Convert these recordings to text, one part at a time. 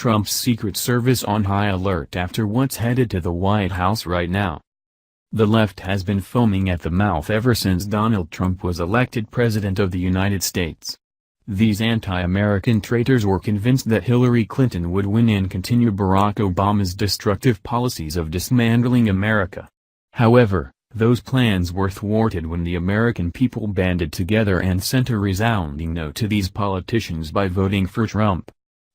Trump's Secret Service on high alert after what's headed to the White House right now. The left has been foaming at the mouth ever since Donald Trump was elected President of the United States. These anti-American traitors were convinced that Hillary Clinton would win and continue Barack Obama's destructive policies of dismantling America. However, those plans were thwarted when the American people banded together and sent a resounding no to these politicians by voting for Trump.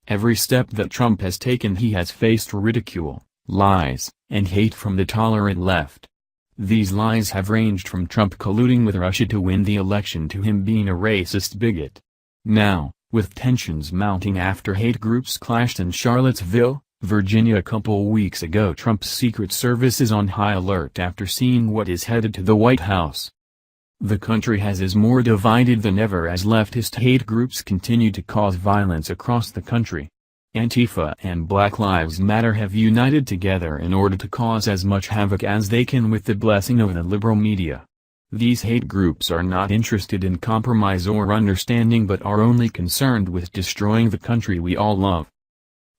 Every step that Trump has taken, he has faced ridicule, lies, and hate from the tolerant left. These lies have ranged from Trump colluding with Russia to win the election to him being a racist bigot. Now, with tensions mounting after hate groups clashed in Charlottesville, Virginia a couple weeks ago, Trump's Secret Service is on high alert after seeing what is headed to the White House. The country is more divided than ever as leftist hate groups continue to cause violence across the country. Antifa and Black Lives Matter have united together in order to cause as much havoc as they can with the blessing of the liberal media. These hate groups are not interested in compromise or understanding but are only concerned with destroying the country we all love.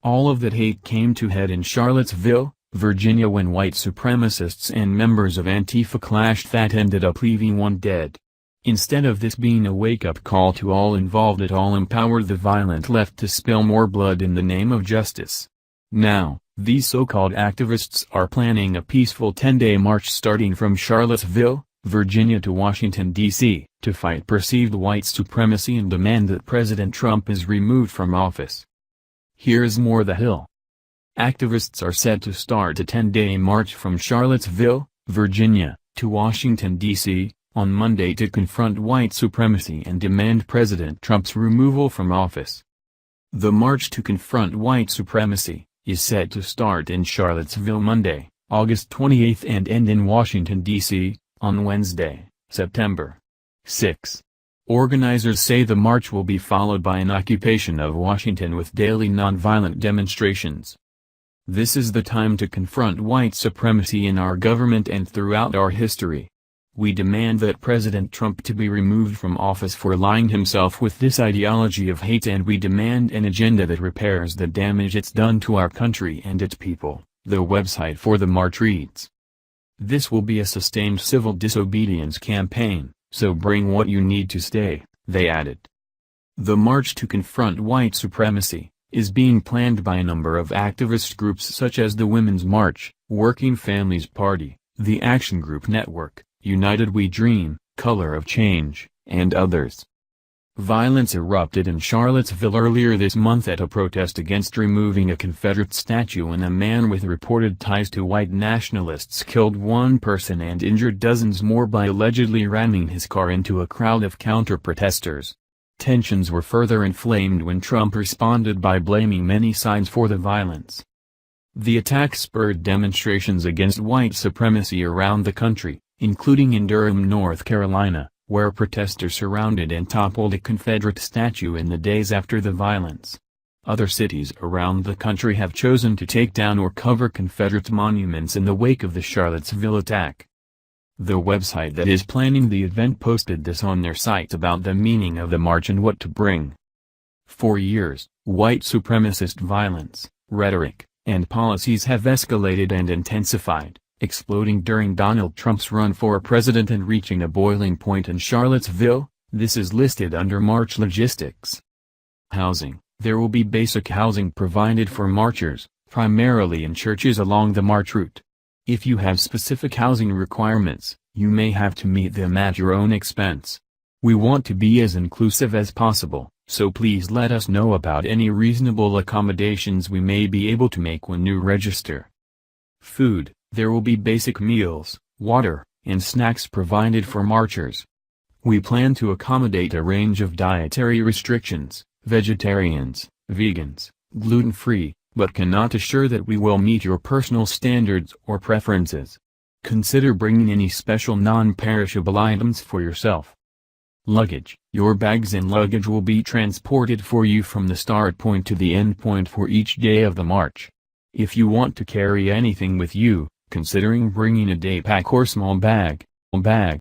All of that hate came to head in Charlottesville, Virginia when white supremacists and members of Antifa clashed that ended up leaving one dead. Instead of this being a wake-up call to all involved, it all empowered the violent left to spill more blood in the name of justice. Now, these so-called activists are planning a peaceful 10-day march starting from Charlottesville, Virginia to Washington, D.C., to fight perceived white supremacy and demand that President Trump is removed from office. Here's more. The Hill. Activists are set to start a 10-day march from Charlottesville, Virginia, to Washington, D.C., on Monday to confront white supremacy and demand President Trump's removal from office. The march to confront white supremacy is set to start in Charlottesville Monday, August 28 and end in Washington, D.C., on Wednesday, September 6. Organizers say the march will be followed by an occupation of Washington with daily nonviolent demonstrations. This is the time to confront white supremacy in our government and throughout our history. We demand that President Trump to be removed from office for aligning himself with this ideology of hate, and we demand an agenda that repairs the damage it's done to our country and its people, the website for the march reads. This will be a sustained civil disobedience campaign, so bring what you need to stay, they added. The march to confront white supremacy is being planned by a number of activist groups such as the Women's March, Working Families Party, the Action Group Network, United We Dream, Color of Change, and others. Violence erupted in Charlottesville earlier this month at a protest against removing a Confederate statue, and a man with reported ties to white nationalists killed one person and injured dozens more by allegedly ramming his car into a crowd of counter-protesters. Tensions were further inflamed when Trump responded by blaming many sides for the violence. The attack spurred demonstrations against white supremacy around the country, including in Durham, North Carolina, where protesters surrounded and toppled a Confederate statue in the days after the violence. Other cities around the country have chosen to take down or cover Confederate monuments in the wake of the Charlottesville attack. The website that is planning the event posted this on their site about the meaning of the march and what to bring. For years, white supremacist violence, rhetoric, and policies have escalated and intensified, exploding during Donald Trump's run for president and reaching a boiling point in Charlottesville. This is listed under March logistics. Housing. There will be basic housing provided for marchers, primarily in churches along the march route. If you have specific housing requirements, you may have to meet them at your own expense. We want to be as inclusive as possible, so please let us know about any reasonable accommodations we may be able to make when you register. Food. There will be basic meals, water, and snacks provided for marchers. We plan to accommodate a range of dietary restrictions, vegetarians, vegans, gluten-free, but cannot assure that we will meet your personal standards or preferences. Consider bringing any special non-perishable items for yourself. Luggage. Your bags and luggage will be transported for you from the start point to the end point for each day of the march. If you want to carry anything with you, considering bringing a day pack or small bag,